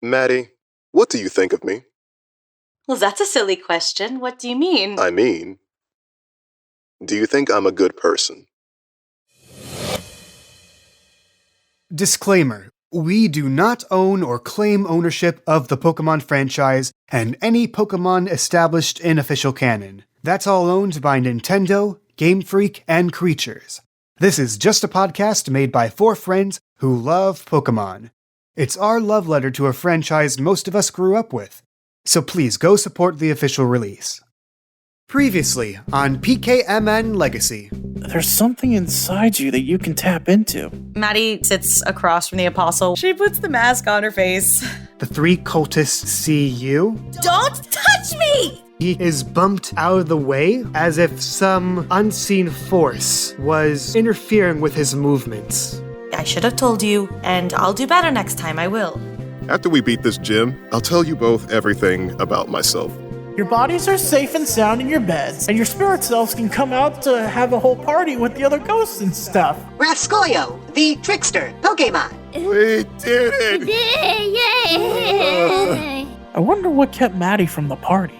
Maddie, what do you think of me? Well, that's a silly question. What do you mean? I mean, do you think I'm a good person? Disclaimer. We do not own or claim ownership of the Pokemon franchise and any Pokemon established in official canon. That's all owned by Nintendo, Game Freak, and Creatures. This is just a podcast made by 4 friends who love Pokemon. It's our love letter to a franchise most of us grew up with. So please go support the official release. Previously on PKMN Legacy. There's something inside you that you can tap into. Maddie sits across from the Apostle. She puts the mask on her face. The 3 cultists see you. Don't touch me! He is bumped out of the way as if some unseen force was interfering with his movements. I should have told you, and I'll do better next time, I will. After we beat this gym, I'll tell you both everything about myself. Your bodies are safe and sound in your beds, and your spirit selves can come out to have a whole party with the other ghosts and stuff. Rascoyo, the trickster Pokemon. We did it! Yay! I wonder what kept Maddie from the party.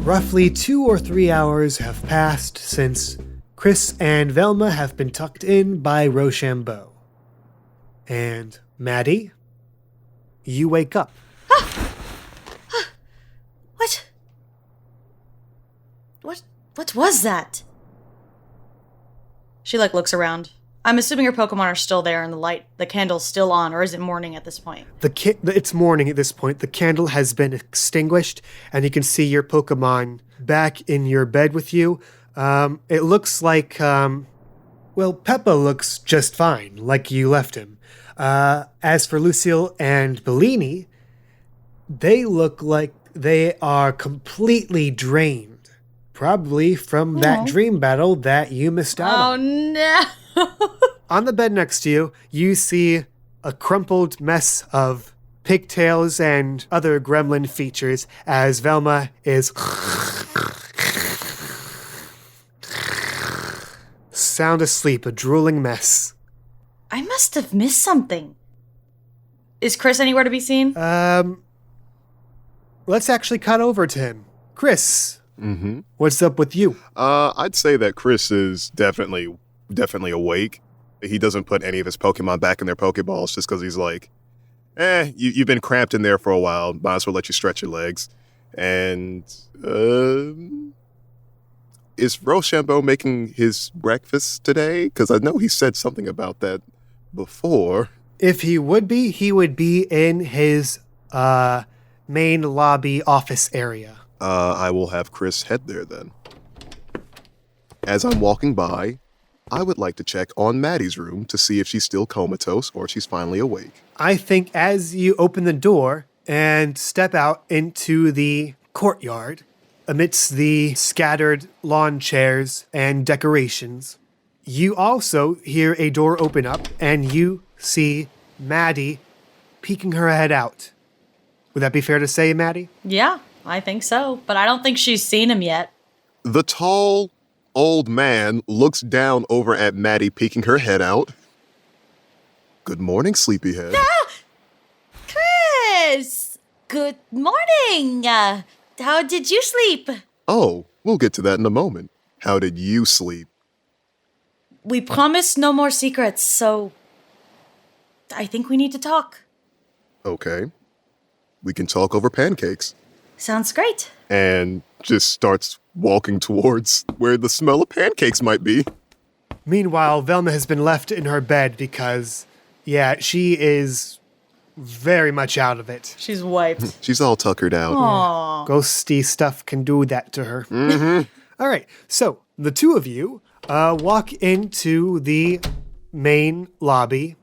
Roughly 2 or 3 hours have passed since Chris and Velma have been tucked in by Roshambo. And Maddie, you wake up. What was that? She looks around. I'm assuming her Pokemon are still there and the candle's still on, or is it morning at this point? It's morning at this point. The candle has been extinguished, and you can see your Pokemon back in your bed with you. It looks like, Peppa looks just fine, like you left him. As for Lucille and Bellini, they look like they are completely drained. Probably from that dream battle that you missed out on. Oh, no! On the bed next to you, you see a crumpled mess of pigtails and other gremlin features as Velma is sound asleep, a drooling mess. I must have missed something. Is Chris anywhere to be seen? Let's actually cut over to him. Chris, Mm-hmm. What's up with you? I'd say that Chris is definitely awake. He doesn't put any of his Pokemon back in their Pokeballs just because he's like, you've been cramped in there for a while. Might as well let you stretch your legs. And, is Roshambo making his breakfast today? Because I know he said something about that before. If he would be in his, main lobby office area. I will have Chris head there then. As I'm walking by, I would like to check on Maddie's room to see if she's still comatose or she's finally awake. I think as you open the door and step out into the courtyard, amidst the scattered lawn chairs and decorations, you also hear a door open up and you see Maddie peeking her head out. Would that be fair to say, Maddie? Yeah, I think so, but I don't think she's seen him yet. The tall, old man looks down over at Maddie peeking her head out. Good morning, sleepyhead. Chris! Good morning! How did you sleep? Oh, we'll get to that in a moment. How did you sleep? We promised no more secrets, so I think we need to talk. Okay. We can talk over pancakes. Sounds great. And just starts walking towards where the smell of pancakes might be. Meanwhile, Velma has been left in her bed because, she is very much out of it. She's wiped. She's all tuckered out. Aww. Ghosty stuff can do that to her. All right, so the two of you walk into the main lobby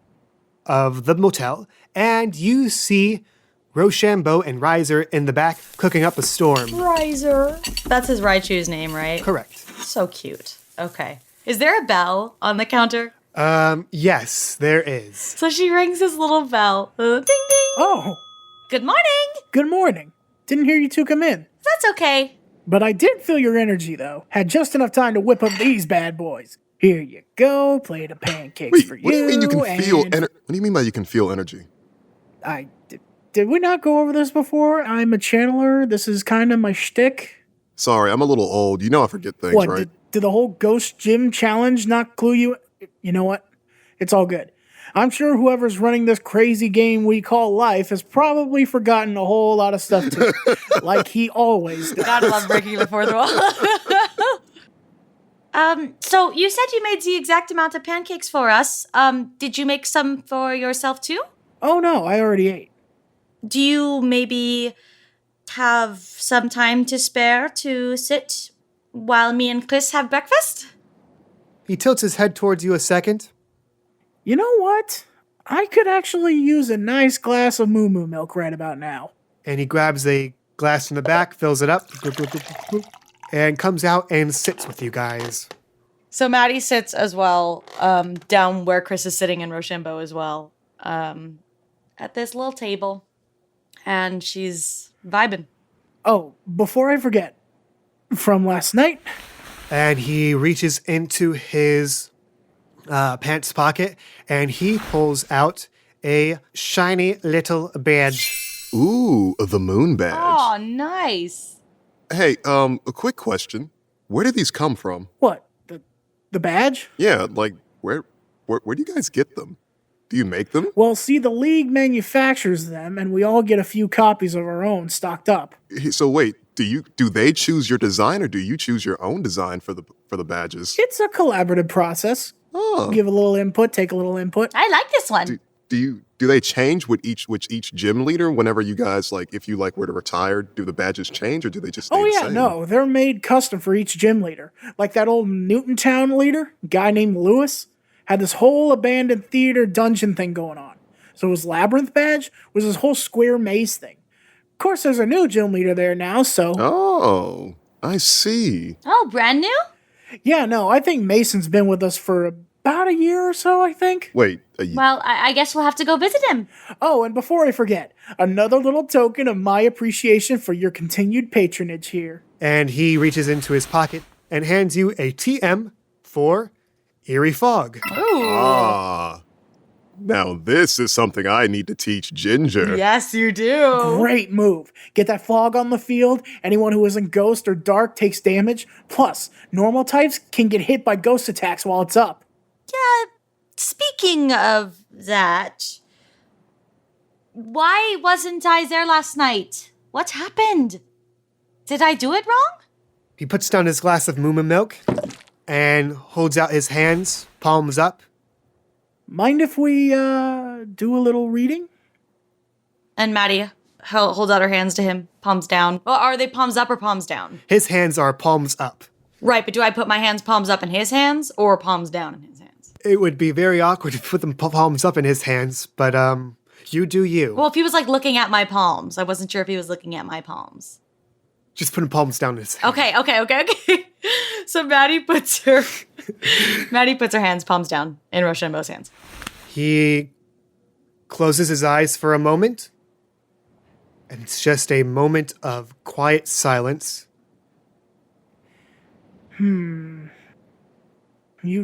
of the motel, and you see Roshambo and Riser in the back cooking up a storm. Riser. That's his Raichu's name, right? Correct. So cute. Okay. Is there a bell on the counter? Yes, there is. So she rings his little bell. Ding ding. Oh, Good morning. good morning. Didn't hear you two come in. That's okay. But I did feel your energy, though. Had just enough time to whip up these bad boys. Here you go. Plate of pancakes Wait, for you. what do you mean you can feel and- What do you mean by you can feel energy? Did we not go over this before? I'm a channeler. This is kind of my shtick. Sorry, I'm a little old. You know I forget things, What, right? did the whole Ghost Gym challenge not clue you? You know what? It's all good. I'm sure whoever's running this crazy game we call life has probably forgotten a whole lot of stuff too. Like he always does. Gotta love breaking the fourth wall. So you said you made the exact amount of pancakes for us. Did you make some for yourself too? Oh no, I already ate. Do you maybe have some time to spare to sit while me and Chris have breakfast? He tilts his head towards you a second. You know what? I could actually use a nice glass of moo moo milk right about now. And he grabs a glass from the back, fills it up, and comes out and sits with you guys. So Maddie sits as well, down where Chris is sitting and Roshambo as well, at this little table. And she's vibing. Oh, before I forget, from last night, And he reaches into his pants pocket and he pulls out a shiny little badge. Ooh, the moon badge. Oh, nice. Hey, a quick question. Where did these come from? what? The badge? Yeah, like where do you guys get them? Do you make them? Well, see, the league manufactures them, and we all get a few copies of our own stocked up. So wait, do they choose your design or do you choose your own design for the badges? It's a collaborative process. Oh. Give a little input, take a little input. I like this one. Do they change with each gym leader whenever you guys if you were to retire, do the badges change or do they just stay Oh the yeah, same? no, they're made custom for each gym leader. Like that old Newtontown leader, guy named Lewis, had this whole abandoned theater dungeon thing going on. So his labyrinth badge was this whole square maze thing. Of course, there's a new gym leader there now, so Oh, I see. Oh, brand new? yeah, no, I think Mason's been with us for about a year or so, I think. Wait, Well, I guess we'll have to go visit him. Oh, and before I forget, another little token of my appreciation for your continued patronage here. And he reaches into his pocket and hands you a TM for Eerie Fog. ah. Now this is something I need to teach Ginger. Yes, you do. Great move. Get that fog on the field. Anyone who isn't ghost or dark takes damage. Plus, normal types can get hit by ghost attacks while it's up. Yeah, speaking of that, why wasn't I there last night? What happened? Did I do it wrong? He puts down his glass of Mooma milk and holds out his hands, palms up. Mind if we do a little reading? And Maddie holds out her hands to him, palms down. Or are they palms up or palms down? His hands are palms up. Right, but do I put my hands palms up in his hands or palms down in his hands? It would be very awkward to put them palms up in his hands, but you do you. Well, if he was looking at my palms, I wasn't sure if he was looking at my palms. Just put palms down in his hands. Okay. So Maddie puts her hands palms down in Roshambo's hands. He closes his eyes for a moment, and it's just a moment of quiet silence. You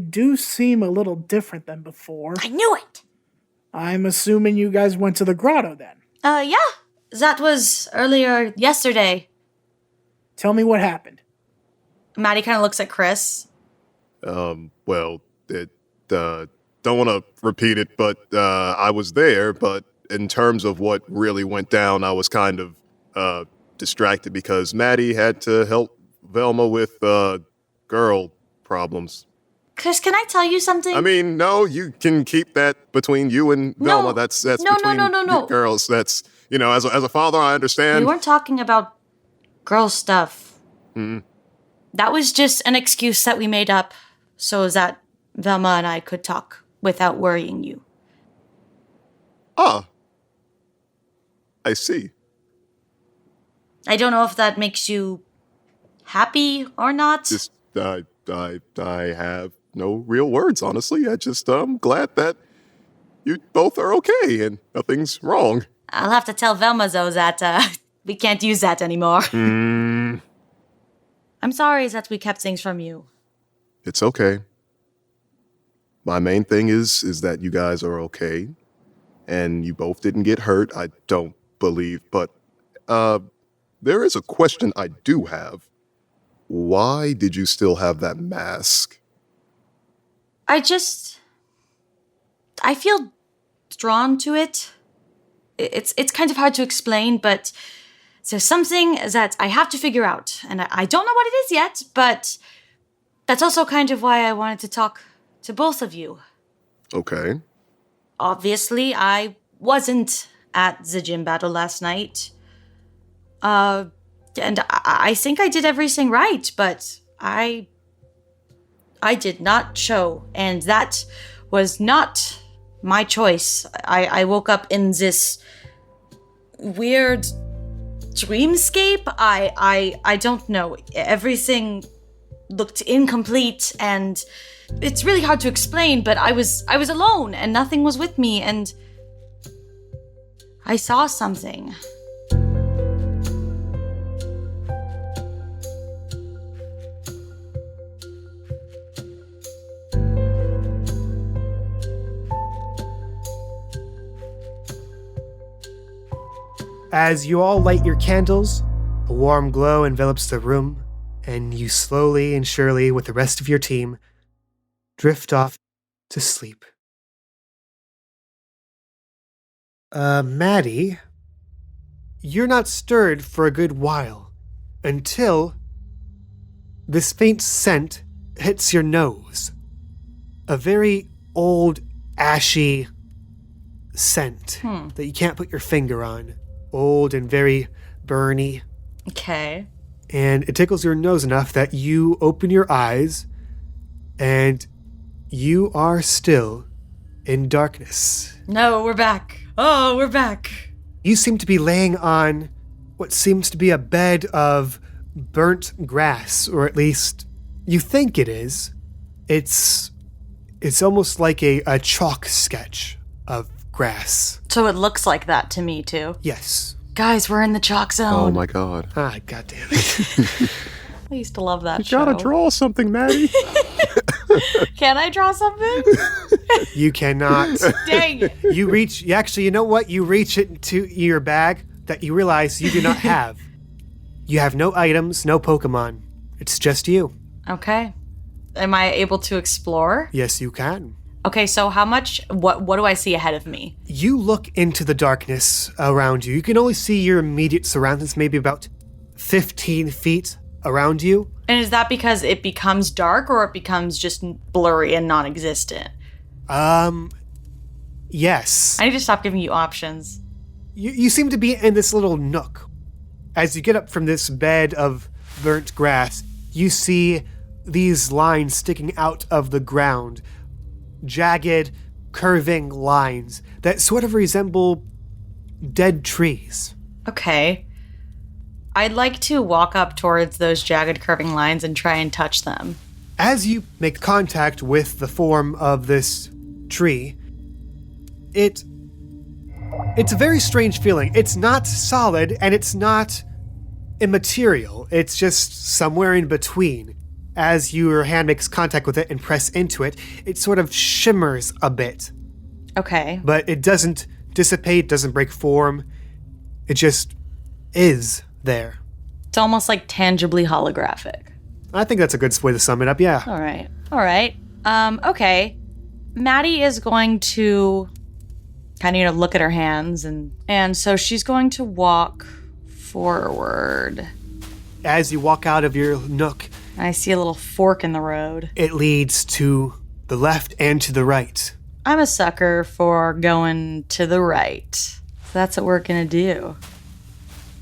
do seem a little different than before. I knew it. I'm assuming you guys went to the grotto then. Yeah. That was earlier yesterday. Tell me what happened. Maddie kind of looks at Chris. Well, don't want to repeat it, but I was there, but in terms of what really went down, I was kind of distracted because Maddie had to help Velma with girl problems. Chris, can I tell you something? I mean, no, you can keep that between you and Velma. No. That's No, between no. you girls. That's, as a father, I understand. We weren't talking about girl stuff. That was just an excuse that we made up so that Velma and I could talk without worrying you. Ah, I see. I don't know if that makes you happy or not. Just, I have no real words, honestly. I'm glad that you both are okay and nothing's wrong. I'll have to tell Velma, though, that we can't use that anymore. I'm sorry that we kept things from you. It's okay. My main thing is that you guys are okay, and you both didn't get hurt, I don't believe. But there is a question I do have. Why did you still have that mask? I feel drawn to it. It's kind of hard to explain, but there's something that I have to figure out, and I don't know what it is yet, but that's also kind of why I wanted to talk to both of you. Okay. Obviously, I wasn't at the gym battle last night. And I think I did everything right, but I did not show, and that was not my choice. I woke up in this weird dreamscape. I don't know. Everything looked incomplete, and it's really hard to explain, but I was alone and nothing was with me, and I saw something. As you all light your candles, a warm glow envelops the room, and you slowly and surely, with the rest of your team, drift off to sleep. Maddie, you're not stirred for a good while, until this faint scent hits your nose. A very old, ashy scent that you can't put your finger on. Old and very burny. Okay. And it tickles your nose enough that you open your eyes and you are still in darkness. No, we're back. Oh, we're back. You seem to be laying on what seems to be a bed of burnt grass, or at least you think it is. It's almost like a chalk sketch of grass. So it looks like that to me, too. Yes. Guys, we're in the chalk zone. Oh my god. Ah, goddamn it. I used to love that You show. gotta draw something, Maddie. Can I draw something? You cannot. Dang. You reach it into your bag that you realize you do not have. You have no items, no Pokemon. It's just you. Okay. Am I able to explore? Yes, you can. Okay, so what do I see ahead of me? You look into the darkness around you. You can only see your immediate surroundings, maybe about 15 feet around you. And is that because it becomes dark or it becomes just blurry and non-existent? Yes. I need to stop giving you options. You seem to be in this little nook. As you get up from this bed of burnt grass, you see these lines sticking out of the ground. Jagged, curving lines that sort of resemble dead trees. Okay. I'd like to walk up towards those jagged, curving lines and try and touch them. As you make contact with the form of this tree, it's a very strange feeling. It's not solid and it's not immaterial. It's just somewhere in between. As your hand makes contact with it and press into it, it sort of shimmers a bit. Okay. But it doesn't dissipate, doesn't break form. It just is there. It's almost like tangibly holographic. I think that's a good way to sum it up, yeah. All right. Okay. Maddie is going to kind of, look at her hands, and so she's going to walk forward. As you walk out of your nook, I see a little fork in the road. it leads to the left and to the right. I'm a sucker for going to the right. So that's what we're gonna do.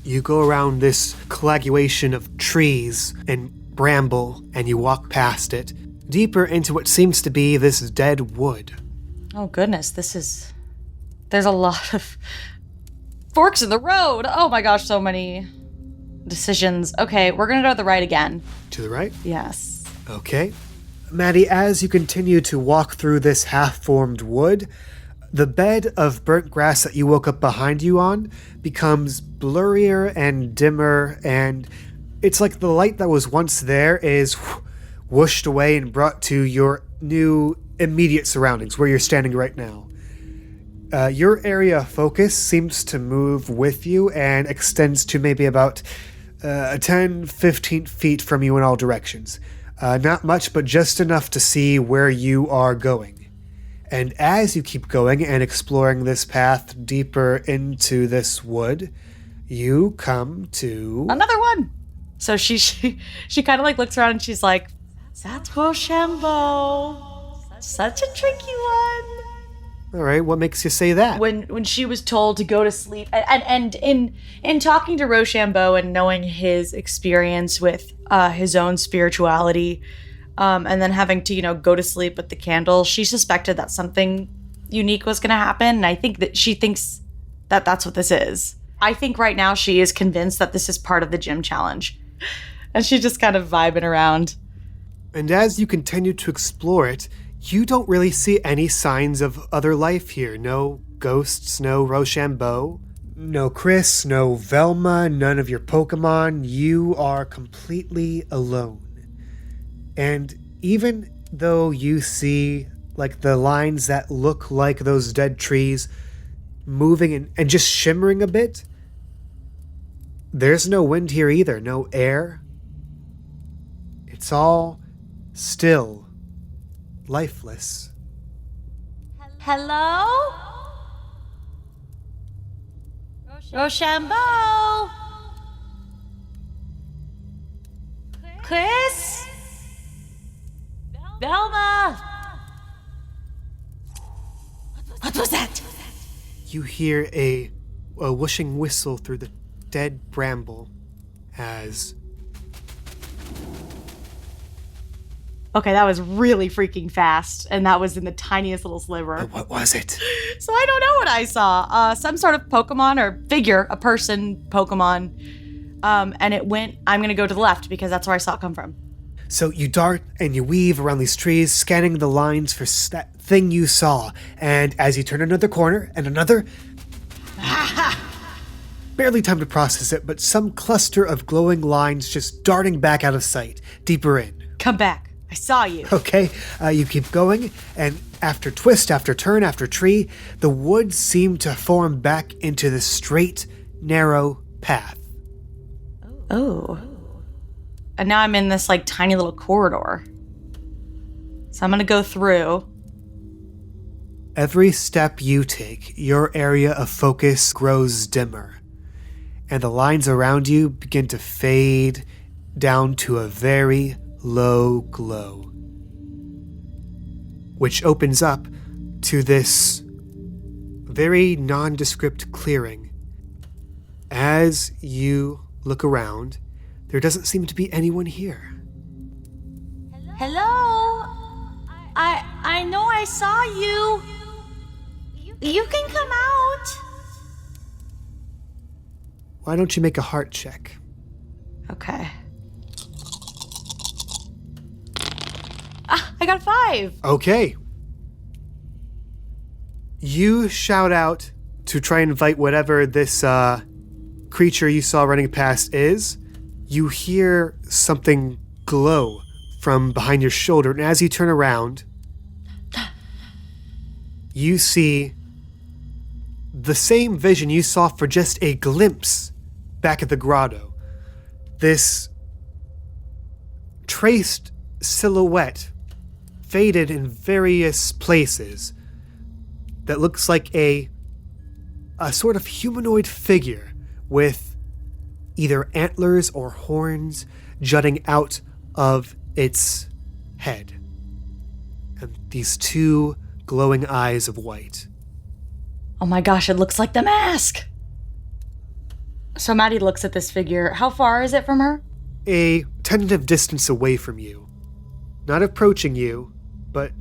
You go around this coagulation of trees and bramble, and you walk past it, deeper into what seems to be this dead wood. Oh goodness, there's a lot of forks in the road. Oh my gosh, so many decisions. Okay, we're gonna go to the right again. To the right? Yes. Okay. Maddie, as you continue to walk through this half-formed wood, the bed of burnt grass that you woke up behind you on becomes blurrier and dimmer, and it's like the light that was once there is whooshed away and brought to your new immediate surroundings, where you're standing right now. Your area of focus seems to move with you and extends to maybe about 10, 15 feet from you in all directions. Not much, but just enough to see where you are going. And as you keep going and exploring this path deeper into this wood, you come to... Another one! So she kind of like looks around and she's like, that's Roshambo. Such a tricky one. All right, what makes you say that? When she was told to go to sleep, and in talking to Roshambo and knowing his experience with his own spirituality, and then having to, go to sleep with the candle, she suspected that something unique was going to happen. And I think that she thinks that that's what this is. I think right now she is convinced that this is part of the gym challenge. And she's just kind of vibing around. And as you continue to explore it, you don't really see any signs of other life here. No ghosts, no Roshambo, no Chris, no Velma, none of your Pokemon. You are completely alone. And even though you see like the lines that look like those dead trees moving and just shimmering a bit, there's no wind here either, no air. It's all still, lifeless. Hello? Roshambo? Chris? Velma? What was that? You hear a whooshing whistle through the dead bramble as... Okay, that was really freaking fast, and that was in the tiniest little sliver. What was it? So I don't know what I saw. Some sort of Pokemon or figure, a person Pokemon. And it went, I'm going to go to the left because that's where I saw it come from. So you dart and you weave around these trees, scanning the lines for that thing you saw. And as you turn another corner and another... Barely time to process it, but some cluster of glowing lines just darting back out of sight, deeper in. Come back. I saw you. Okay, you keep going, and after twist, after turn, after tree, the woods seem to form back into this straight, narrow path. Oh. And now I'm in this like tiny little corridor. So I'm going to go through. Every step you take, your area of focus grows dimmer, and the lines around you begin to fade down to a very low glow, which opens up to this very nondescript clearing. As you look around, there doesn't seem to be anyone here. Hello? I know I saw you. You can come out. Why don't you make a heart check? Okay. I got 5. Okay. You shout out to try and invite whatever this creature you saw running past is. You hear something glow from behind your shoulder, and as you turn around, you see the same vision you saw for just a glimpse back at the grotto. This traced silhouette, faded in various places, that looks like a sort of humanoid figure with either antlers or horns jutting out of its head, and these 2 glowing eyes of white. Oh my gosh, it looks like the mask. So Maddie looks at this figure. How far is it from her? A tentative distance away from you. Not approaching you, but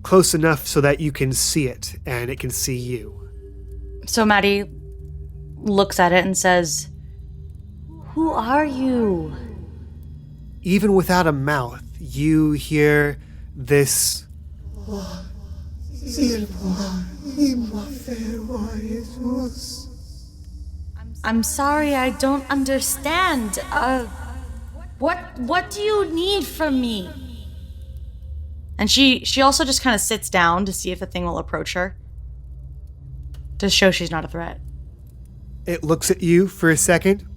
close enough so that you can see it and it can see you. So Maddie looks at it and says, "Who are you?" Even without a mouth, you hear this I'm sorry, I don't understand. What do you need from me? And she also just kind of sits down to see if the thing will approach her. To show she's not a threat. It looks at you for a second.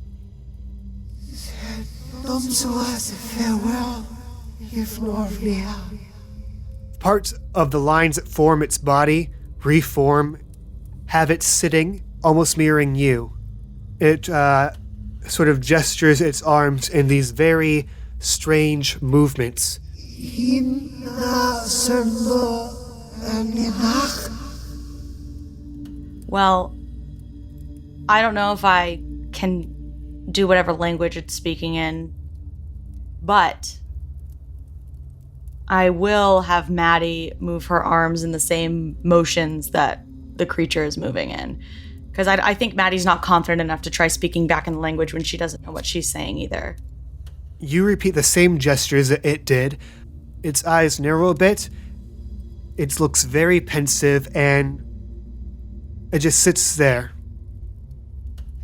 Parts of the lines that form its body reform, have it sitting, almost mirroring you. It sort of gestures its arms in these very strange movements. Well, I don't know if I can do whatever language it's speaking in, but I will have Maddie move her arms in the same motions that the creature is moving in. Because I think Maddie's not confident enough to try speaking back in the language when she doesn't know what she's saying either. You repeat the same gestures that it did. Its eyes narrow a bit. It looks very pensive, and it just sits there.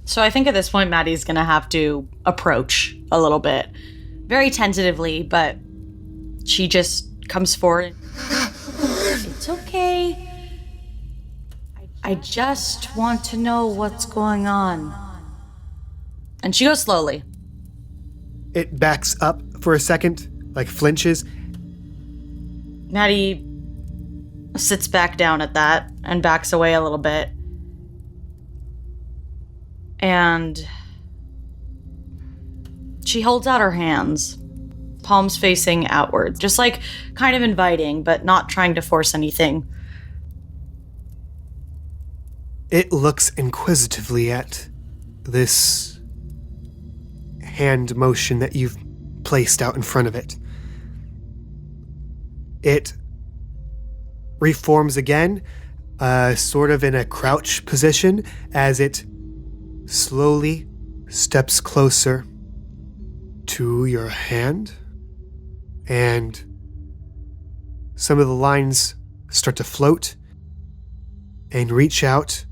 So I think at this point, Maddie's going to have to approach a little bit. Very tentatively, but she just comes forward. It's okay. I just want to know what's going on. And she goes slowly. It backs up for a second, like flinches. Maddie sits back down at that and backs away a little bit. And she holds out her hands, palms facing outward, just like kind of inviting, but not trying to force anything. It looks inquisitively at this hand motion that you've placed out in front of it. It reforms again, sort of in a crouch position, as it slowly steps closer to your hand, and some of the lines start to float and reach out,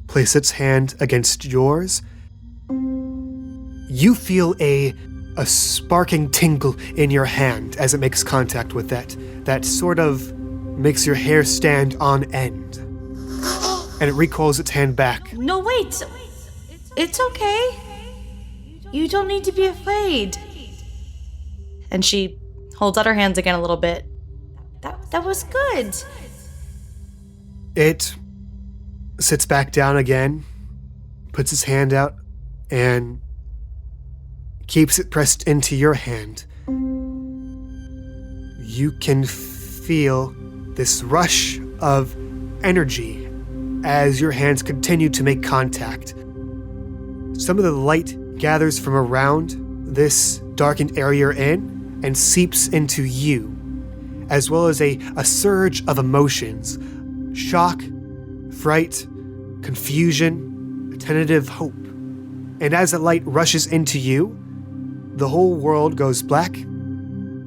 place its hand against yours. You feel a sparking tingle in your hand as it makes contact with that sort of makes your hair stand on end. And it recoils its hand back. No, wait. It's okay. You don't need to be afraid. And she holds out her hands again a little bit. That was good. It sits back down again, puts its hand out, and keeps it pressed into your hand. You can feel this rush of energy as your hands continue to make contact. Some of the light gathers from around this darkened area you're in and seeps into you, as well as a surge of emotions: shock, fright, confusion, a tentative hope. And as the light rushes into you, the whole world goes black,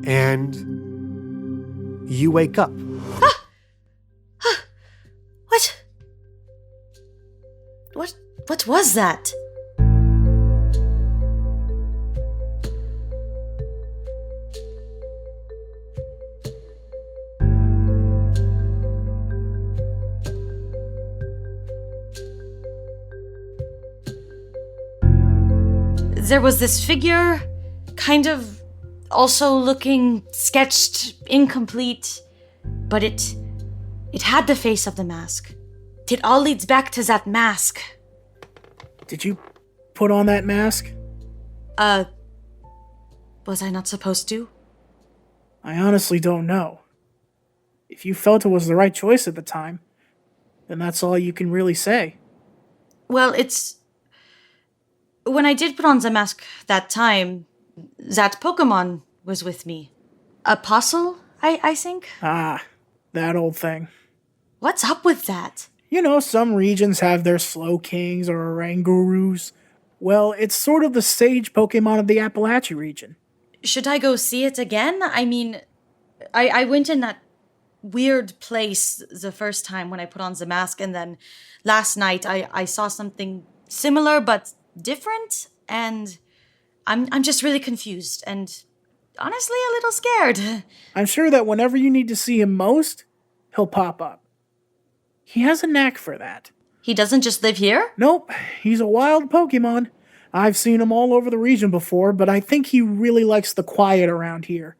and you wake up. What was that? There was this figure, kind of also looking sketched, incomplete, but it had the face of the mask. It all leads back to that mask. Did you put on that mask? Was I not supposed to? I honestly don't know. If you felt it was the right choice at the time, then that's all you can really say. Well, when I did put on the mask that time, that Pokemon was with me. Apostle, I think? Ah, that old thing. What's up with that? You know, some regions have their Slowkings or Orangurus. Well, it's sort of the sage Pokemon of the Appalachia region. Should I go see it again? I mean, I went in that weird place the first time when I put on the mask, and then last night I saw something similar but different, and I'm just really confused and honestly a little scared. I'm sure that whenever you need to see him most, he'll pop up. He has a knack for that. He doesn't just live here? Nope, he's a wild Pokemon. I've seen him all over the region before, but I think he really likes the quiet around here.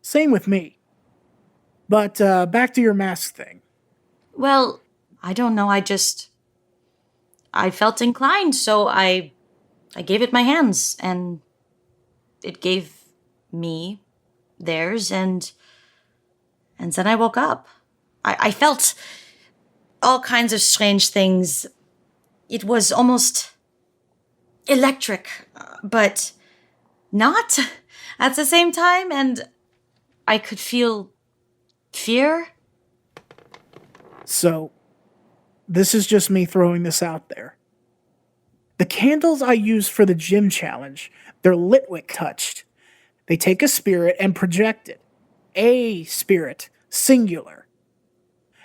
Same with me. But back to your mask thing. Well, I don't know. I felt inclined, so I gave it my hands, and it gave me theirs, and then I woke up. I felt all kinds of strange things. It was almost electric, but not at the same time, and I could feel fear. So, this is just me throwing this out there. The candles I use for the gym challenge, they're Litwick touched. They take a spirit and project it. A spirit, singular.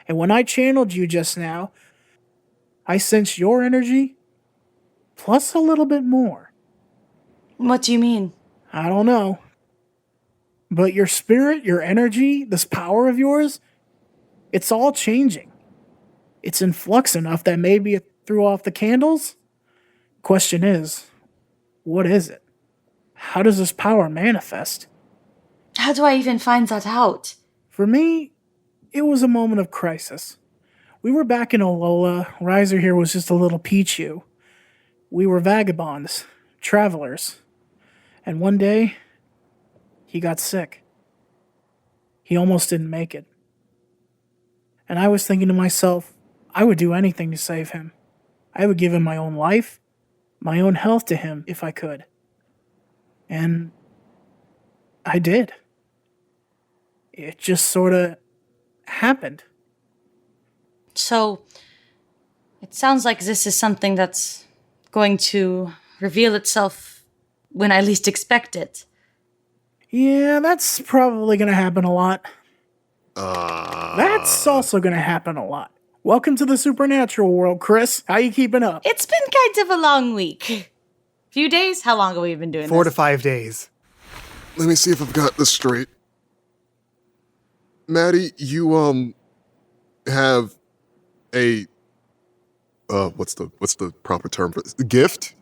And when I channeled you just now, I sensed your energy, plus a little bit more. What do you mean? I don't know. But your spirit, your energy, this power of yours, it's all changing. It's in flux enough that maybe it threw off the candles. Question is, what is it? How does this power manifest? How do I even find that out? For me, it was a moment of crisis. We were back in Alola. Riser here was just a little Pichu. We were vagabonds, travelers. And one day, he got sick. He almost didn't make it. And I was thinking to myself, I would do anything to save him. I would give him my own life, my own health to him if I could. And I did. It just sort of happened. So, it sounds like this is something that's going to reveal itself when I least expect it. Yeah, that's probably going to happen a lot. That's also going to happen a lot. Welcome to the supernatural world, Chris. How you keeping up? It's been kind of a long week. Few days? How long have we been doing 4 this? to 5 days. Let me see if I've got this straight. Maddie, you have a what's the proper term for this? Gift?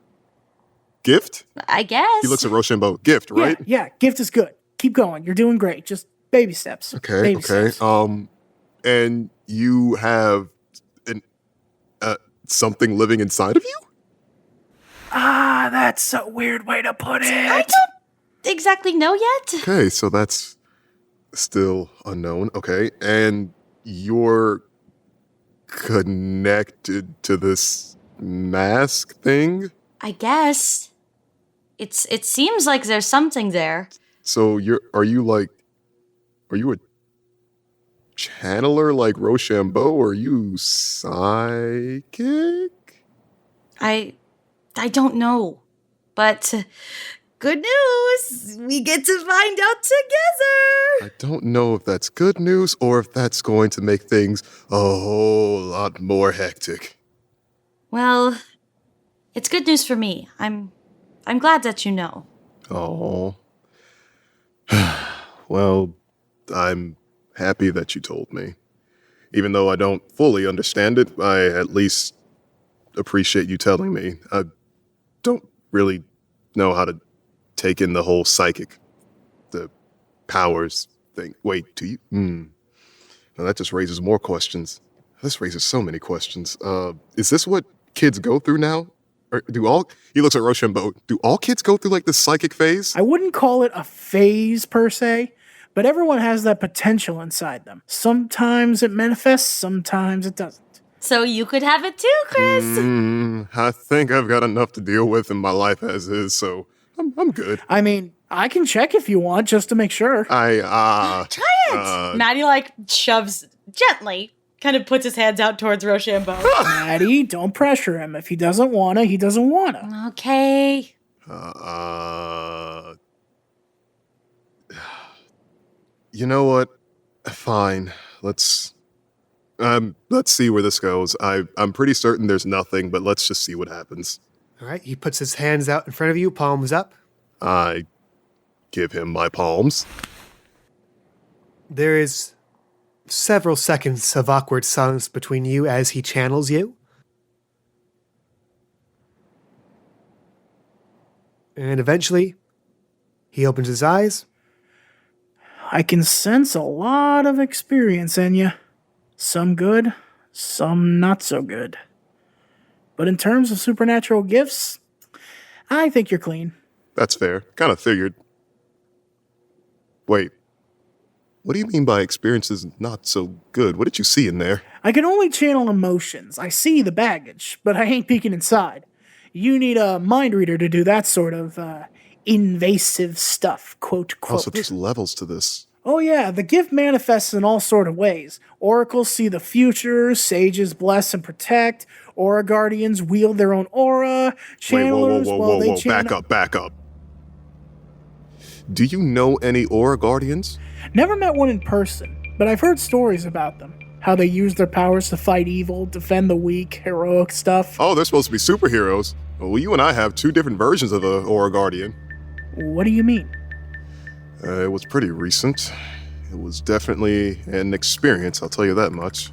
Gift? I guess. He looks at Roshambo. Gift, right? Yeah, gift is good. Keep going. You're doing great. Just baby steps. Okay, Baby okay. steps. And you have an something living inside of you? That's a weird way to put it. I don't exactly know yet. Okay, so that's still unknown. Okay, and you're connected to this mask thing? I guess. It seems like there's something there. So are you a channeler like Roshambo, or are you psychic? I don't know. But good news! We get to find out together! I don't know if that's good news or if that's going to make things a whole lot more hectic. Well, it's good news for me. I'm glad that you know. Oh. Well, I'm happy that you told me. Even though I don't fully understand it, I at least appreciate you telling me. I don't really know how to take in the whole the powers thing. Wait, do you? Well, that just raises more questions. This raises so many questions. Is this what kids go through now? Or he looks at Roshambo, do all kids go through like this psychic phase? I wouldn't call it a phase per se, but everyone has that potential inside them. Sometimes it manifests, sometimes it doesn't. So you could have it too, Chris. I think I've got enough to deal with in my life as is, so I'm good. I mean, I can check if you want, just to make sure. Try it! Maddie, shoves gently, kind of puts his hands out towards Roshambo. Maddie, don't pressure him. If he doesn't wanna, he doesn't wanna. You know what? Fine. Let's see where this goes. I'm pretty certain there's nothing, but let's just see what happens. All right, he puts his hands out in front of you, palms up. I give him my palms. There is several seconds of awkward silence between you as he channels you. And eventually, he opens his eyes. I can sense a lot of experience in you. Some good, some not so good. But in terms of supernatural gifts, I think you're clean. That's fair. Kind of figured. Wait. What do you mean by experiences not so good? What did you see in there? I can only channel emotions. I see the baggage, but I ain't peeking inside. You need a mind reader to do that sort of invasive stuff, quote, quote. Also, there's levels to this. Oh yeah, the gift manifests in all sort of ways. Oracles see the future, sages bless and protect, aura guardians wield their own aura, channelers, Back up. Do you know any aura guardians? Never met one in person, but I've heard stories about them. How they use their powers to fight evil, defend the weak, heroic stuff. Oh, they're supposed to be superheroes. Well, you and I have two different versions of the aura guardian. What do you mean? It was pretty recent. It was definitely an experience, I'll tell you that much.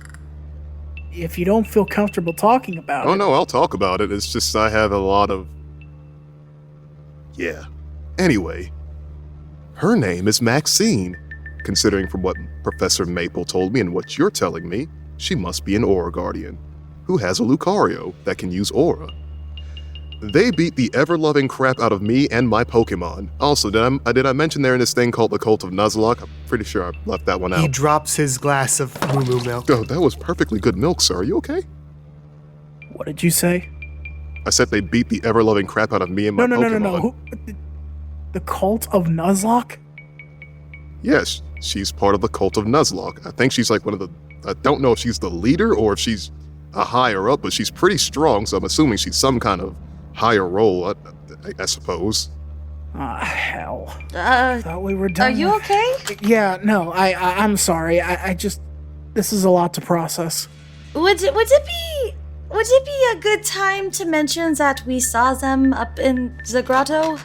If you don't feel comfortable talking about it... Oh no, I'll talk about it. It's just I have a lot of... Yeah. Anyway, her name is Maxine. Considering from what Professor Maple told me and what you're telling me, she must be an aura guardian who has a Lucario that can use aura. They beat the ever-loving crap out of me and my Pokemon. Also, did I mention they're in this thing called the Cult of Nuzlocke? I'm pretty sure I left that one out. He drops his glass of moo milk. Oh, that was perfectly good milk, sir. Are you okay? What did you say? I said they beat the ever-loving crap out of me and my Pokemon. No. The Cult of Nuzlocke? Yes, she's part of the Cult of Nuzlocke. I think she's like one of the... I don't know if she's the leader or if she's a higher up, but she's pretty strong, so I'm assuming she's some kind of higher role, I suppose. Ah, hell. Thought we were done. Are you okay? Yeah, no, I'm sorry. I just... This is a lot to process. Would it be a good time to mention that we saw them up in the grotto?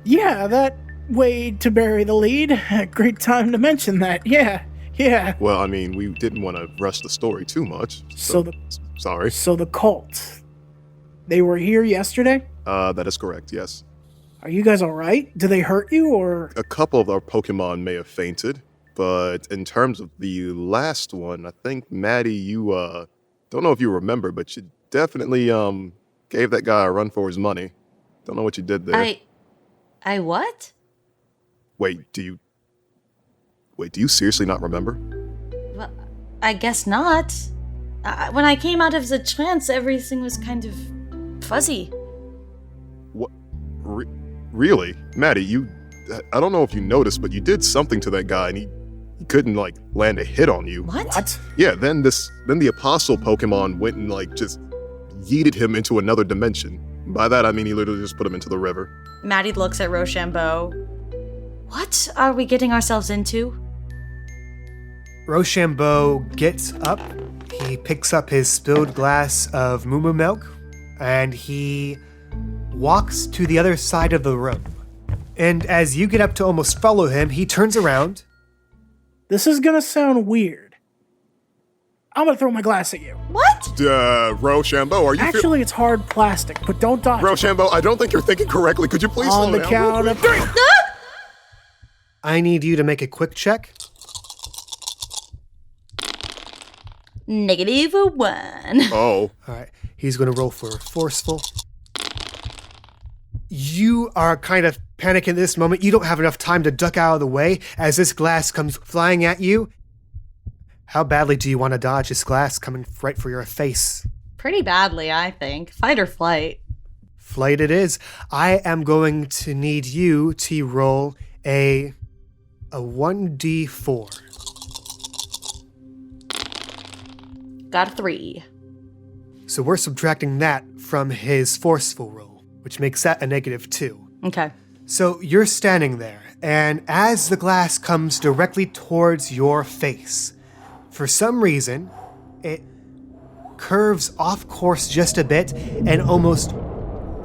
Yeah, that way to bury the lead. Great time to mention that. Yeah. Well, I mean, we didn't want to rush the story too much. Sorry. So the cult... They were here yesterday? That is correct, yes. Are you guys alright? Did they hurt you, or...? A couple of our Pokemon may have fainted, but in terms of the last one, I think, Maddie, you, don't know if you remember, but you definitely, gave that guy a run for his money. Don't know what you did there. I what? Wait, do you seriously not remember? Well, I guess not. When I came out of the trance, everything was kind of fuzzy. What? Really? Maddie, I don't know if you noticed, but you did something to that guy and he couldn't, land a hit on you. What? Yeah, then the Apostle Pokemon went and, just yeeted him into another dimension. By that, I mean he literally just put him into the river. Maddie looks at Roshambo. What are we getting ourselves into? Roshambo gets up. He picks up his spilled glass of moo milk, and he walks to the other side of the room. And as you get up to almost follow him, he turns around. This is gonna sound weird. I'm gonna throw my glass at you. What? Roshambo, are you... Actually, it's hard plastic, but don't dodge. Roshambo, I don't think you're thinking correctly. Could you please slow On the down? count of 3. I need you to make a quick check. -1. Oh. All right, he's going to roll for forceful. You are kind of panicking at this moment. You don't have enough time to duck out of the way as this glass comes flying at you. How badly do you want to dodge this glass coming right for your face? Pretty badly, I think. Fight or flight. Flight it is. I am going to need you to roll a 1d4. Got a 3. So we're subtracting that from his forceful roll, which makes that a -2. Okay. So you're standing there, and as the glass comes directly towards your face, for some reason, it curves off course just a bit and almost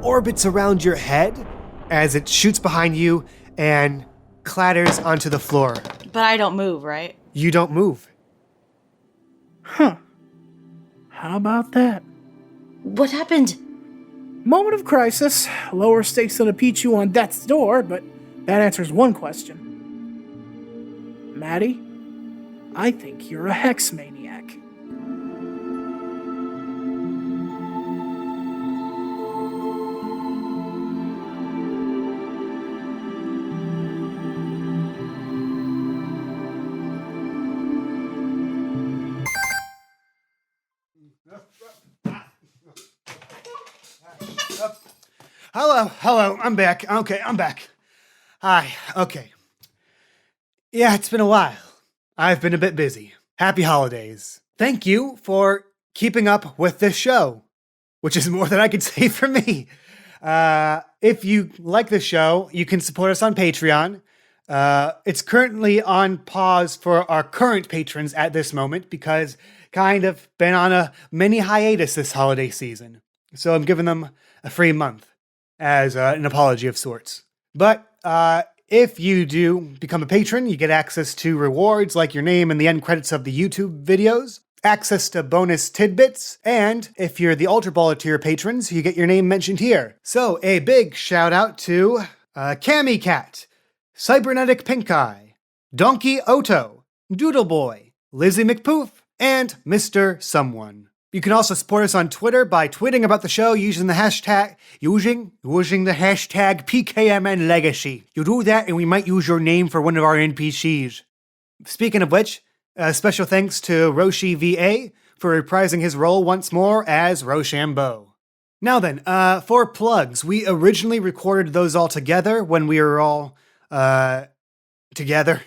orbits around your head as it shoots behind you and clatters onto the floor. But I don't move, right? You don't move. Huh. How about that? What happened? Moment of crisis. Lower stakes than a Pichu on death's door, but that answers one question. Maddie, I think you're a hex maniac. Hello, I'm back. Okay, I'm back. Hi, okay. Yeah, it's been a while. I've been a bit busy. Happy holidays. Thank you for keeping up with this show, which is more than I could say for me. If you like the show, you can support us on Patreon. It's currently on pause for our current patrons at this moment because kind of been on a mini hiatus this holiday season. So I'm giving them a free month as an apology of sorts. But if you do become a patron, you get access to rewards like your name and the end credits of the YouTube videos, access to bonus tidbits, and if you're the Ultra Baller tier patrons, you get your name mentioned here. So a big shout out to Cammy Cat, Cybernetic Pink Eye, Donkey Oto, Doodle Boy, Lizzie McPoof, and Mr. Someone. You can also support us on Twitter by tweeting about the show using the hashtag PKMN Legacy. You do that and we might use your name for one of our NPCs. Speaking of which, special thanks to Roshi VA for reprising his role once more as Roshambo. Now then, for plugs, we originally recorded those all together when we were all, together.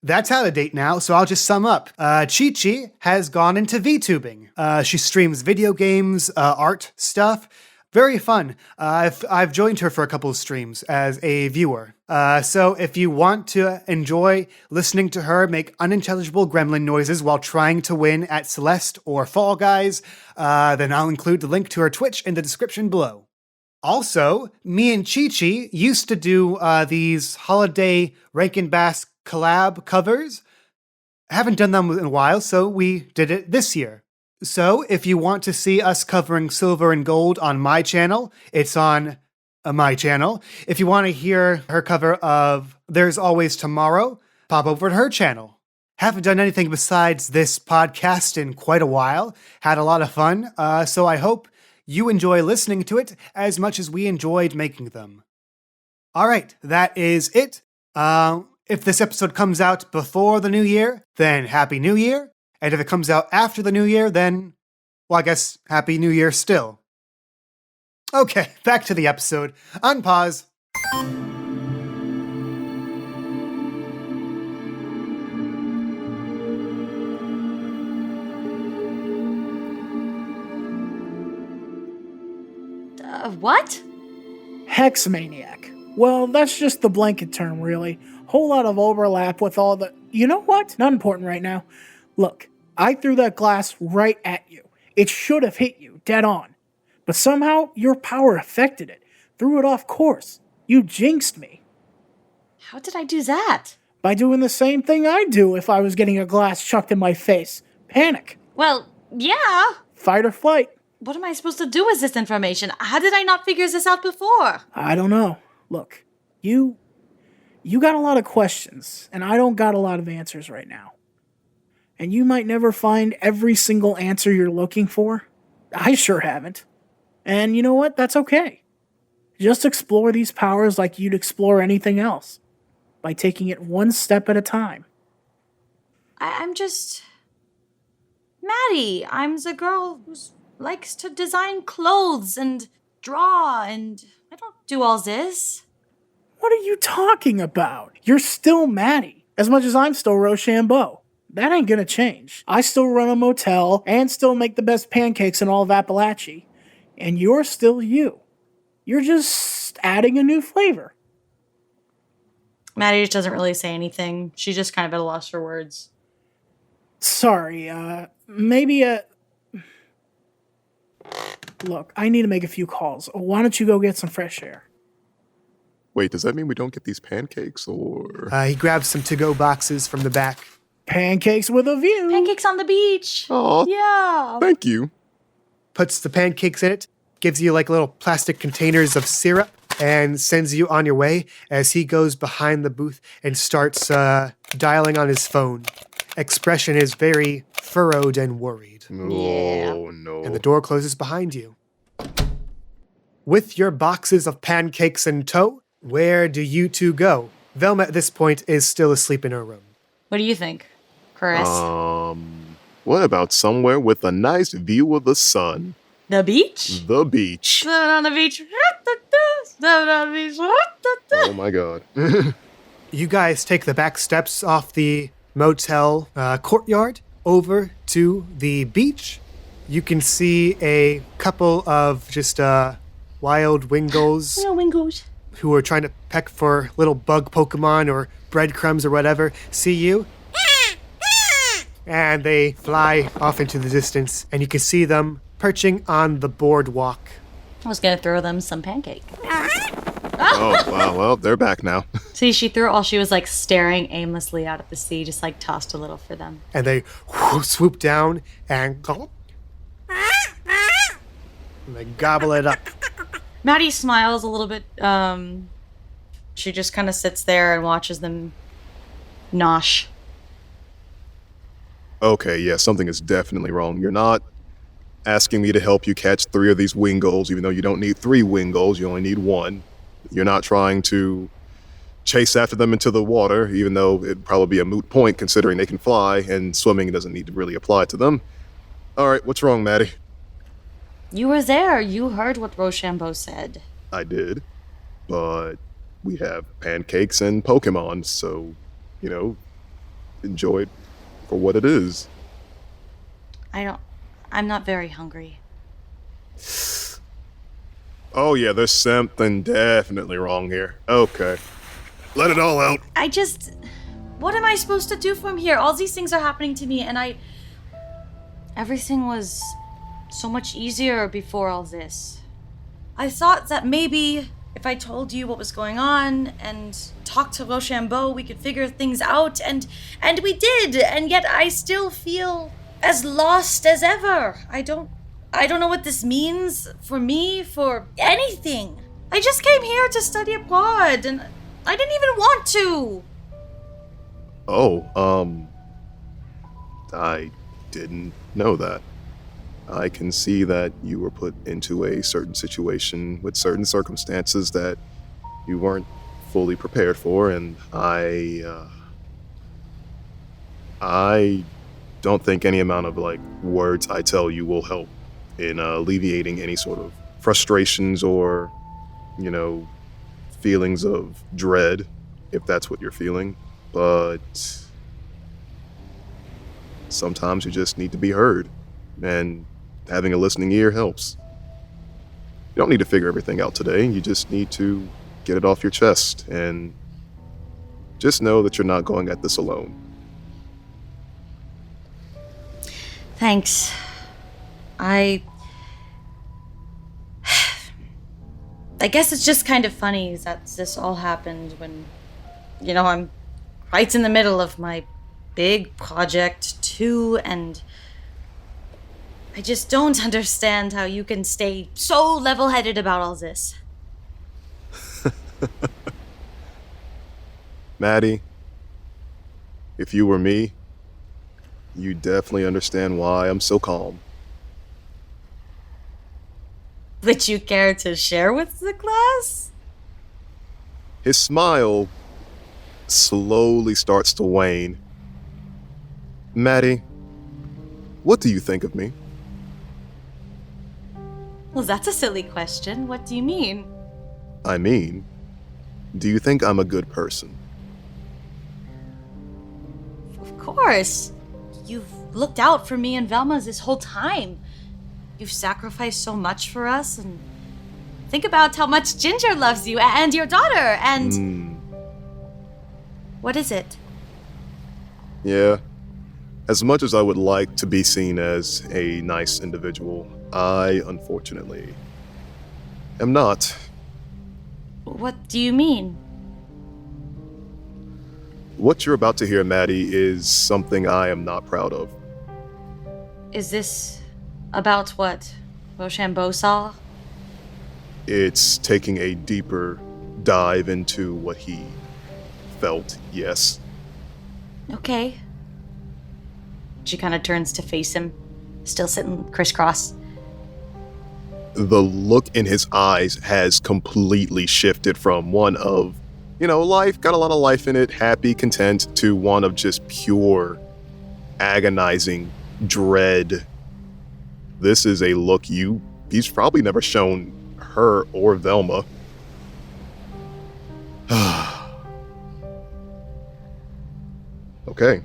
That's out of date now, so I'll just sum up. Chi-Chi has gone into VTubing. She streams video games, art stuff. Very fun. I've joined her for a couple of streams as a viewer. So if you want to enjoy listening to her make unintelligible gremlin noises while trying to win at Celeste or Fall Guys, then I'll include the link to her Twitch in the description below. Also, me and Chi-Chi used to do these holiday Rankin Bass collab covers. I haven't done them in a while, so we did it this year. So if you want to see us covering silver and gold on my channel, it's on my channel. If you want to hear her cover of There's Always Tomorrow, pop over to her channel. Haven't done anything besides this podcast in quite a while. Had a lot of fun, so I hope you enjoy listening to it as much as we enjoyed making them. All right, that is it. If this episode comes out before the new year, then Happy New Year. And if it comes out after the new year, then, well, I guess Happy New Year still. Okay, back to the episode. Unpause. What? Hex maniac. Well, that's just the blanket term, really. Whole lot of overlap with all the... You know what? Not important right now. Look, I threw that glass right at you. It should have hit you, dead on. But somehow, your power affected it. Threw it off course. You jinxed me. How did I do that? By doing the same thing I'd do if I was getting a glass chucked in my face. Panic. Well, yeah. Fight or flight. What am I supposed to do with this information? How did I not figure this out before? I don't know. Look, you got a lot of questions, and I don't got a lot of answers right now. And you might never find every single answer you're looking for. I sure haven't. And you know what? That's okay. Just explore these powers like you'd explore anything else, by taking it one step at a time. I'm just... Maddie. I'm the girl who likes to design clothes and draw, and I don't do all this. What are you talking about? You're still Maddie, as much as I'm still Roshambo. That ain't gonna change. I still run a motel and still make the best pancakes in all of Appalachia. And you're still you. You're just adding a new flavor. Maddie just doesn't really say anything. She's just kind of at a loss for words. Sorry, maybe Look, I need to make a few calls. Why don't you go get some fresh air? Wait, does that mean we don't get these pancakes, or...? He grabs some to-go boxes from the back. Pancakes with a view. Pancakes on the beach. Oh, Yeah. thank you. Puts the pancakes in it, gives you like little plastic containers of syrup, and sends you on your way as he goes behind the booth and starts dialing on his phone. Expression is very furrowed and worried. Oh, no. And the door closes behind you. With your boxes of pancakes in tow, where do you two go? Velma at this point is still asleep in her room. What do you think, Chris? What about somewhere with a nice view of the sun? The beach? The beach. Living on the beach. Living on the beach. Oh my god. You guys take the back steps off the motel courtyard over to the beach. You can see a couple of just wild wingulls No wingles. who are trying to peck for little bug Pokemon or breadcrumbs or whatever see you. And they fly off into the distance, and you can see them perching on the boardwalk. I was going to throw them some pancake. Oh, wow. Well, they're back now. See, she threw it while she was like staring aimlessly out at the sea, just like tossed a little for them. And they swoop down and gulp. And they gobble it up. Maddie smiles a little bit. She just kind of sits there and watches them nosh. Okay, yeah, something is definitely wrong. You're not asking me to help you catch 3 of these wingulls, even though you don't need 3 wingulls, you only need 1. You're not trying to chase after them into the water, even though it'd probably be a moot point considering they can fly and swimming doesn't need to really apply to them. All right, what's wrong, Maddie? You were there. You heard what Roshambo said. I did, but we have pancakes and Pokemon, so, enjoy it for what it is. I'm not very hungry. Oh yeah, there's something definitely wrong here. Okay. Let it all out. What am I supposed to do from here? All these things are happening to me, and everything was so much easier before all this. I thought that maybe if I told you what was going on and talked to Roshambo, we could figure things out, and we did, and yet I still feel as lost as ever. I don't know what this means for me, for anything. I just came here to study abroad, and I didn't even want to. Oh, I didn't know that. I can see that you were put into a certain situation with certain circumstances that you weren't fully prepared for, and I don't think any amount of words I tell you will help in alleviating any sort of frustrations or, feelings of dread, if that's what you're feeling. But sometimes you just need to be heard, and having a listening ear helps. You don't need to figure everything out today. You just need to get it off your chest, and just know that you're not going at this alone. Thanks. I guess it's just kind of funny that this all happened when, I'm right in the middle of my big project too, and I just don't understand how you can stay so level-headed about all this. Maddie, if you were me, you definitely understand why I'm so calm. Would you care to share with the class? His smile slowly starts to wane. Maddie, what do you think of me? Well, that's a silly question. What do you mean? I mean, do you think I'm a good person? Of course. You've looked out for me and Velma this whole time. You've sacrificed so much for us, and think about how much Ginger loves you and your daughter, and... What is it? Yeah. As much as I would like to be seen as a nice individual, I, unfortunately, am not. What do you mean? What you're about to hear, Maddie, is something I am not proud of. Is this about what Roshambo saw? It's taking a deeper dive into what he felt, yes. Okay. She kind of turns to face him, still sitting crisscross. The look in his eyes has completely shifted from one of, life, got a lot of life in it, happy, content, to one of just pure, agonizing dread. This is a look he's probably never shown her or Velma. Okay.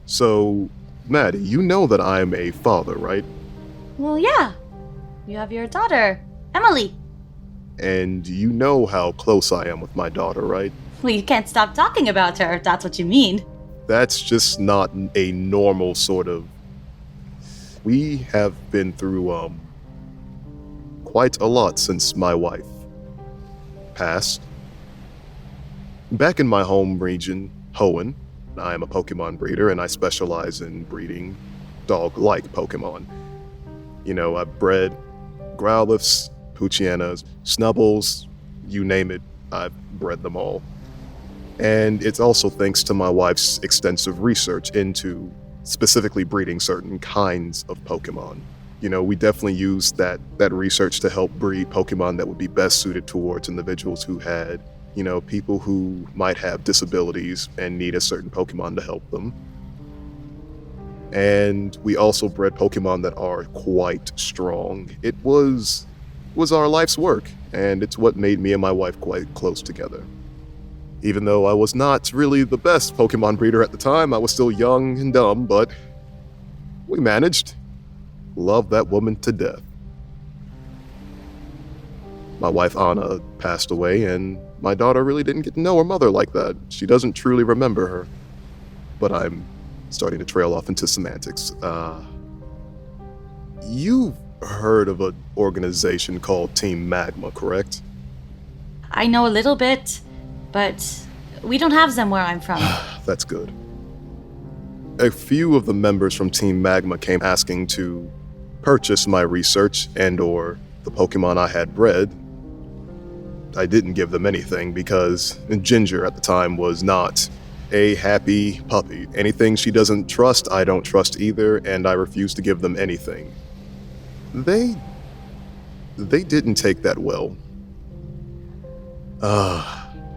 So, Maddie, you know that I'm a father, right? Well, yeah. You have your daughter, Emily. And you know how close I am with my daughter, right? Well, you can't stop talking about her, if that's what you mean. That's just not a normal sort of... We have been through, quite a lot since my wife passed. Back in my home region, Hoenn, I am a Pokemon breeder and I specialize in breeding dog-like Pokemon. I've bred Growlithes, Poochyena, Snubbles, you name it, I've bred them all. And it's also thanks to my wife's extensive research into specifically breeding certain kinds of Pokemon. We definitely used that research to help breed Pokemon that would be best suited towards individuals who had, people who might have disabilities and need a certain Pokemon to help them. And we also bred Pokemon that are quite strong. It was our life's work, and it's what made me and my wife quite close together. Even though I was not really the best Pokemon breeder at the time, I was still young and dumb, but we managed. Love that woman to death. My wife Anna passed away, and my daughter really didn't get to know her mother like that. She doesn't truly remember her. But I'm starting to trail off into semantics. You've heard of an organization called Team Magma, correct? I know a little bit, but we don't have them where I'm from. That's good. A few of the members from Team Magma came asking to purchase my research and/or the Pokemon I had bred. I didn't give them anything because Ginger at the time was not a happy puppy. Anything she doesn't trust, I don't trust either, and I refuse to give them anything. They didn't take that well.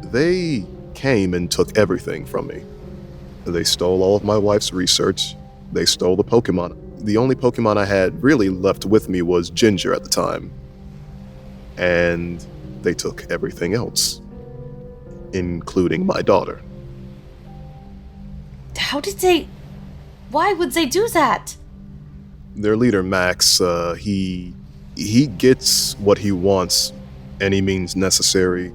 They came and took everything from me. They stole all of my wife's research. They stole the Pokemon. The only Pokemon I had really left with me was Ginger at the time. And they took everything else, including my daughter. Why would they do that? Their leader, Max, he gets what he wants any means necessary.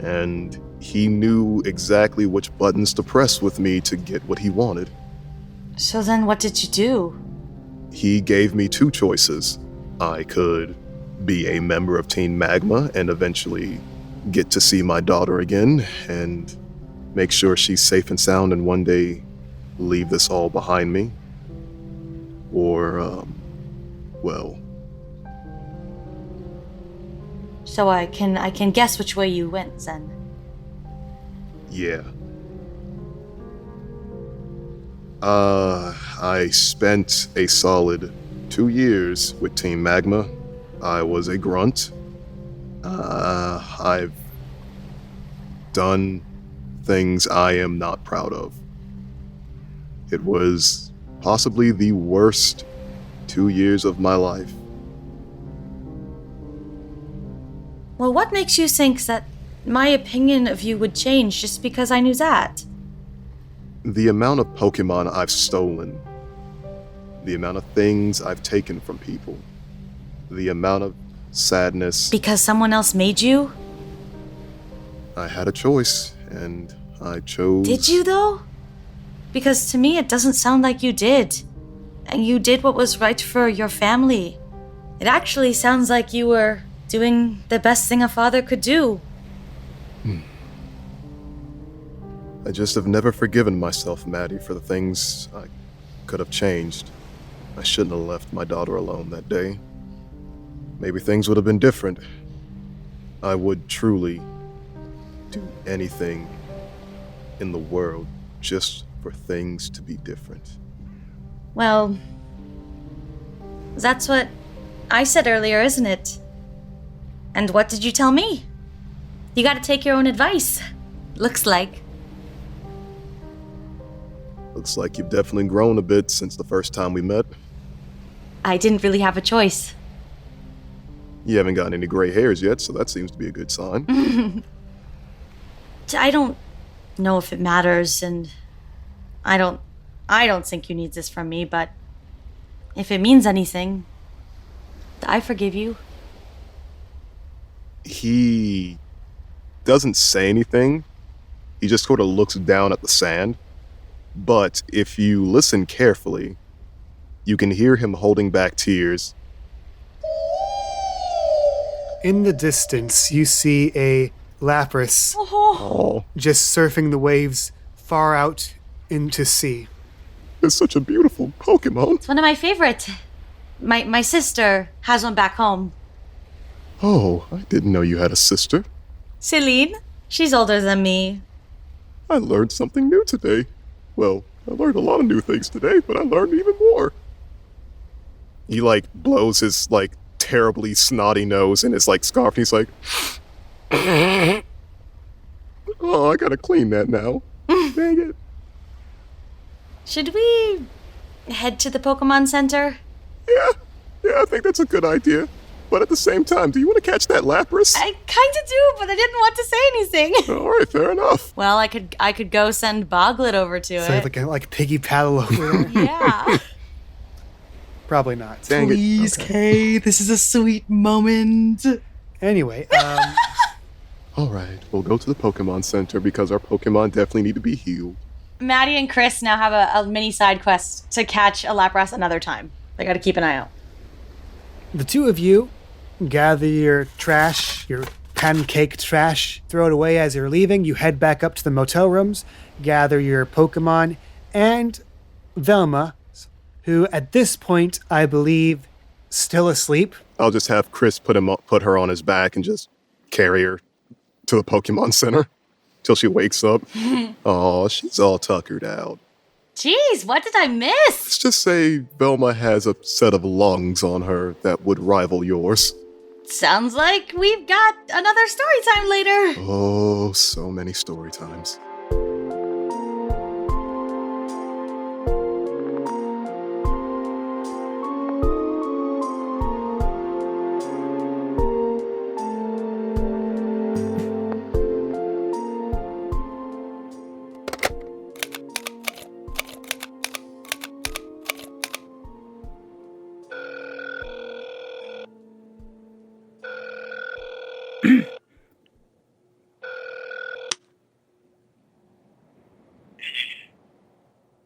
And he knew exactly which buttons to press with me to get what he wanted. So then what did you do? He gave me two choices. I could be a member of Team Magma and eventually get to see my daughter again and make sure she's safe and sound and one day leave this all behind me. Or, well... So I can guess which way you went then. Yeah. I spent a solid 2 years with Team Magma. I was a grunt. I've done things I am not proud of. It was possibly the worst 2 years of my life. Well, what makes you think that my opinion of you would change just because I knew that? The amount of Pokemon I've stolen, the amount of things I've taken from people, the amount of sadness. Because someone else made you? I had a choice, and I chose... Did you, though? Because to me, it doesn't sound like you did. And you did what was right for your family. It actually sounds like you were doing the best thing a father could do. I just have never forgiven myself, Maddie, for the things I could have changed. I shouldn't have left my daughter alone that day. Maybe things would have been different. I would truly do anything in the world just for things to be different. Well, that's what I said earlier, isn't it? And what did you tell me? You gotta take your own advice. Looks like. Looks like you've definitely grown a bit since the first time we met. I didn't really have a choice. You haven't gotten any gray hairs yet, so that seems to be a good sign. I don't know if it matters, and I don't think you need this from me, but if it means anything, I forgive you. He doesn't say anything. He just sort of looks down at the sand. But if you listen carefully, you can hear him holding back tears. In the distance, you see a lapras Oh, just surfing the waves far out into sea. it's such a beautiful Pokemon. It's one of my favorite. My sister has one back home. Oh, I didn't know you had a sister. Celine? She's older than me. I learned something new today. Well, I learned a lot of new things today, but I learned even more. He, blows his, terribly snotty nose in his, scarf, and he's like... Oh, I gotta clean that now. Dang it. Should we head to the Pokemon Center? Yeah, I think that's a good idea. But at the same time, do you want to catch that Lapras? I kind of do, but I didn't want to say anything. All right, fair enough. Well, I could go send Boglet over to So it. like piggy paddle over there. Yeah. Probably not. Dang Please, it. Kay, this is a sweet moment. Anyway, All right, we'll go to the Pokemon Center because our Pokemon definitely need to be healed. Maddie and Chris now have a mini side quest to catch a Lapras another time. They got to keep an eye out. the two of you gather your trash, your pancake trash, throw it away as you're leaving. You head back up to the motel rooms, gather your Pokemon, and Velma, who at this point, I believe, still asleep. I'll just have Chris put her on his back and just carry her to the Pokemon Center till she wakes up. Oh, she's all tuckered out. Jeez, what did I miss? Let's just say Velma has a set of lungs on her that would rival yours. Sounds like we've got another story time later. Oh, so many story times.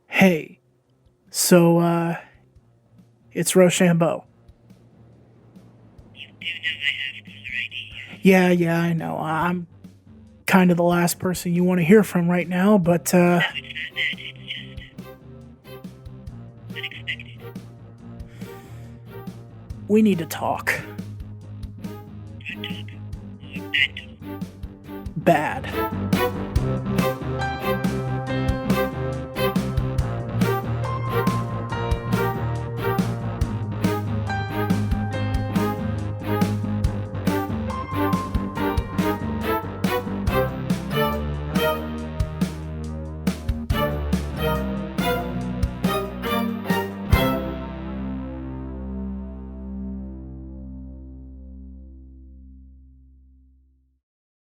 Hey, so, it's Roshambo. You do know I have caller ID. Yeah, I know. I'm kind of the last person you want to hear from right now, but, No, it's not that. It's just unexpected. we need to talk. Good talk or bad talk. Bad.